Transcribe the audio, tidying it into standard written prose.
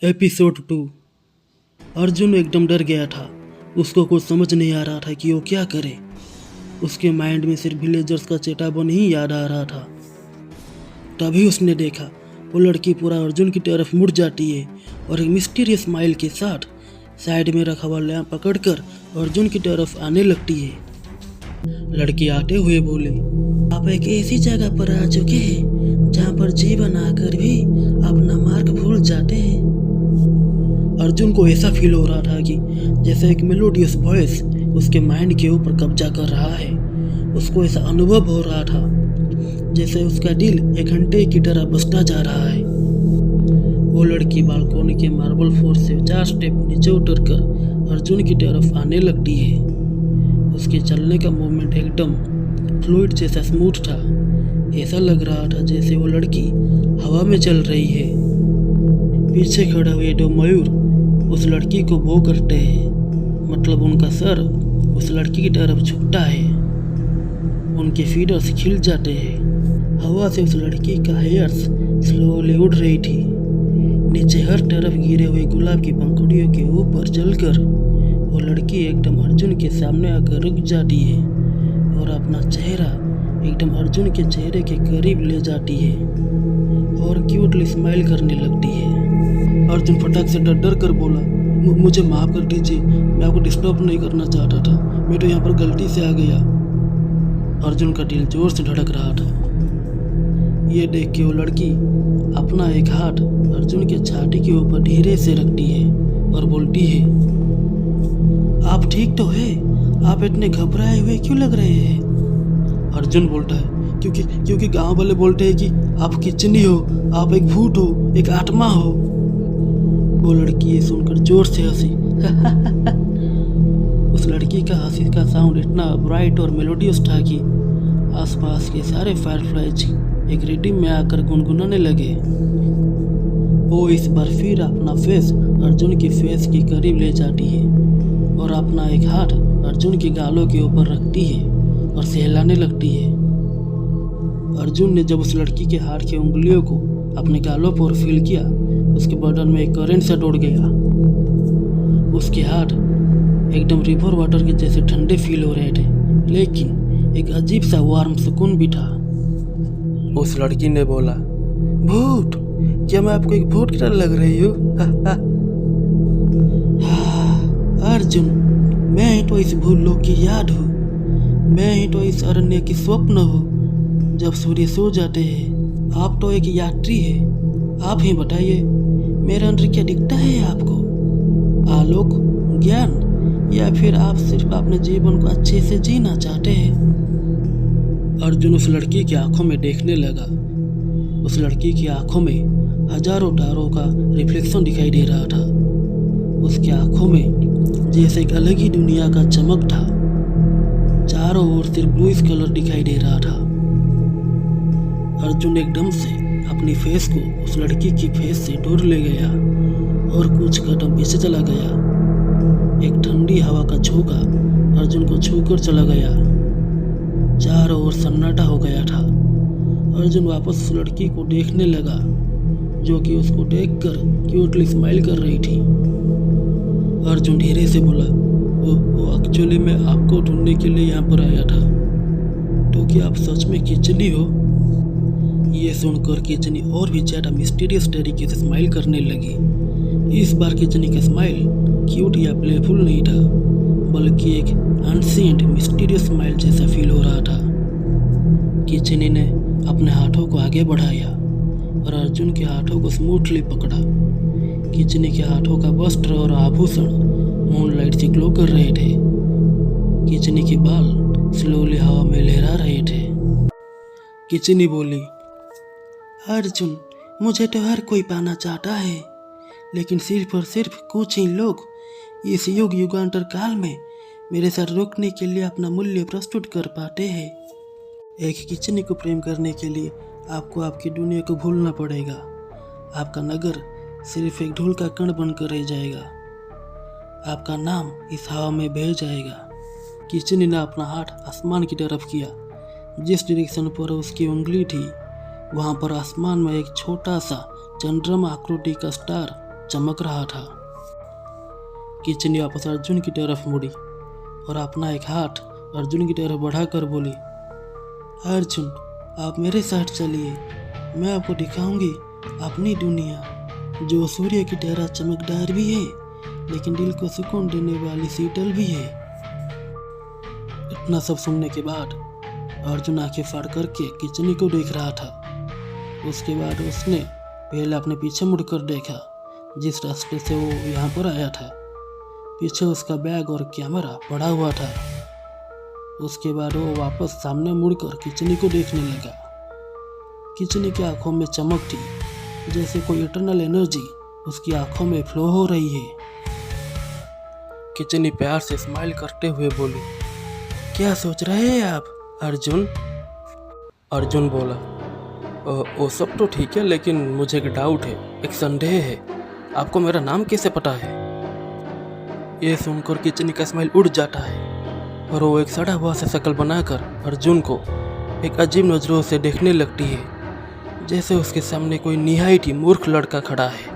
Episode 2। Arjun एकदम डर गया था। उसको कुछ समझ नहीं आ रहा था कि वो क्या करे। उसके माइंड में सिर्फ विलेजर्स का चेतावन ही याद आ रहा था। तभी उसने देखा वो लड़की पूरा अर्जुन की तरफ मुड़ जाती है और एक मिस्टीरियस स्माइल के साथ साइड में रखा हुआ लैंप पकड़कर अर्जुन की तरफ आने लगती है। लड़की आते हुए बोली, आप एक ऐसी जगह पर आ चुके हैं जहाँ पर जीवन आकर भी अपना मार्ग भूल जाते हैं। अर्जुन को ऐसा फील हो रहा था कि जैसे एक मेलोडियस वॉइस उसके माइंड के ऊपर कब्जा कर रहा है। उसको ऐसा अनुभव हो रहा था जैसे उसका दिल एक घंटे की तरह बजता जा रहा है। वो लड़की बालकोनी के मार्बल फ्लोर से 4 स्टेप नीचे उतरकर अर्जुन की तरफ आने लगती है। उसके चलने का मूवमेंट एकदम फ्लूइड जैसा स्मूथ था। ऐसा लग रहा था जैसे वो लड़की हवा में चल रही है। पीछे खड़े हुए 2 मयूर उस लड़की को बो करते हैं, मतलब उनका सर उस लड़की की तरफ झुकता है। उनके फीडर्स खिल जाते हैं। हवा से उस लड़की का हेयर्स स्लोली उड़ रही थी। नीचे हर तरफ गिरे हुए गुलाब की पंखुड़ियों के ऊपर चलकर वो लड़की एकदम अर्जुन के सामने आकर रुक जाती है और अपना चेहरा एकदम अर्जुन के चेहरे के करीब ले जाती है और क्यूटली स्माइल करने लगती है। अर्जुन फटाक से डर डर कर बोला, मुझे माफ़ कर दीजिए, मैं आपको डिस्टर्ब नहीं करना चाहता था, मैं तो यहाँ पर गलती से आ गया। अर्जुन का दिल जोर से धड़क रहा था। ये देख के वो लड़की अपना एक हाथ अर्जुन के छाती के ऊपर धीरे से रखती है और बोलती है, आप ठीक तो है? आप इतने घबराए हुए क्यों लग रहे हैं? अर्जुन बोलता है, क्योंकि गांव वाले बोलते हैं कि आप किचनी हो, आप एक भूत हो, एक आत्मा हो। वो लड़की ये सुनकर जोर से हंसी। उस लड़की का हंसी का साउंड इतना ब्राइट और मेलोडियस था कि आसपास के सारे फायरफ्लाइज एक रिदम में आकर गुनगुनाने लगे। वो इस बार फिर अपना फेस अर्जुन की फेस के करीब ले जाती है और अपना एक हाथ अर्जुन के गालों के ऊपर रखती है और सहलाने लगती है। अर्जुन ने जब उस लड़की के हाथ की उंगलियों को अपने गालों पर फील किया, उसके बदन में एक करंट सा दौड़ गया। उसके हाथ एकदम रिवर वाटर के जैसे ठंडे फील हो रहे थे, लेकिन एक अजीब सा वार्म सुकून भी था। उस लड़की ने बोला, भूत? क्या मैं आपको एक भूत की तरह लग रही हूँ? अर्जुन, मैं ही तो इस भूत लोक की याद हूँ, मैं ही तो इस अरण्य की स्वप्न हूँ जब सूर्य सो जाते हैं। आप तो एक यात्री है, आप ही बताइए मेरे अंदर क्या दिखता है आपको? आलोक, ज्ञान, या फिर आप सिर्फ अपने जीवन को अच्छे से जीना चाहते हैं? अर्जुन उस लड़की की आंखों में देखने लगा। उस लड़की की आंखों में हजारों तारों का रिफ्लेक्शन दिखाई दे रहा था। उसकी आंखों में जैसे एक अलग ही दुनिया का चमक था। चारों ओर सिर्फ ब्लूइश कलर दिखाई दे रहा था। अर्जुन एकदम से अपनी फेस को उस लड़की की फेस से दूर ले गया और कुछ कदम पीछे चला गया। एक ठंडी हवा का झोंका अर्जुन को छूकर चला गया। चारों ओर सन्नाटा हो गया था। अर्जुन वापस उस लड़की को देखने लगा जो कि उसको देखकर क्यूटली स्माइल कर रही थी। अर्जुन धीरे से बोला, वो एक्चुअली मैं आपको ढूंढने के लिए यहाँ पर आया था। तो क्या आप सच में किचनी हो? ये सुनकर किचनी और भी ज़्यादा मिस्टीरियस तरीके से स्माइल करने लगी। इस बार किचनी का स्माइल क्यूट या प्लेफुल नहीं था, बल्कि एक अनसेंट मिस्टीरियस स्माइल जैसा फील हो रहा था। किचनी ने अपने हाथों को आगे बढ़ाया और अर्जुन के हाथों को स्मूथली पकड़ा। किचनी के हाथों का वस्त्र और आभूषण मूनलाइट से ग्लो कर रहे थे। किचनी के बाल स्लोली हवा में लहरा रहे थे। किचनी बोली, अर्जुन, मुझे तो हर कोई पाना चाहता है, लेकिन सिर्फ और सिर्फ कुछ ही लोग इस युगांतर काल में मेरे साथ रुकने के लिए अपना मूल्य प्रस्तुत कर पाते हैं। एक किचनी को प्रेम करने के लिए आपको आपकी दुनिया को भूलना पड़ेगा। आपका नगर सिर्फ एक धूल का कण बनकर रह जाएगा। आपका नाम इस हवा में बह जाएगा। किचनी ने अपना हाथ आसमान की तरफ किया। जिस डायरेक्शन पर उसकी उंगली थी वहाँ पर आसमान में एक छोटा सा चंद्रमा आकृति का स्टार चमक रहा था। किचनी वापस अर्जुन की तरफ मुड़ी और अपना एक हाथ अर्जुन की तरफ बढ़ाकर बोली, अर्जुन आप मेरे साथ चलिए, मैं आपको दिखाऊंगी अपनी दुनिया जो सूर्य की तरह चमकदार भी है लेकिन दिल को सुकून देने वाली शीतल भी है। इतना सब सुनने के बाद अर्जुन आंखें फाड़ करके किचनी को देख रहा था। उसके बाद उसने पहले अपने पीछे मुड़कर देखा जिस रास्ते से वो यहाँ पर आया था। पीछे उसका बैग और कैमरा पड़ा हुआ था। उसके बाद वो वापस सामने मुड़कर किचनी को देखने लगा। किचनी की आंखों में चमक थी जैसे कोई इटरनल एनर्जी उसकी आंखों में फ्लो हो रही है। किचनी प्यार से स्माइल करते हुए बोली, क्या सोच रहे हैं आप अर्जुन? अर्जुन बोला, वो सब तो ठीक है लेकिन मुझे एक डाउट है, एक संदेह है, आपको मेरा नाम कैसे पता है? ये सुनकर किचनी का स्माइल उड़ जाता है और वो एक सड़ा हुआ सा शक्ल बनाकर अर्जुन को एक अजीब नजरों से देखने लगती है जैसे उसके सामने कोई निहायत ही मूर्ख लड़का खड़ा है।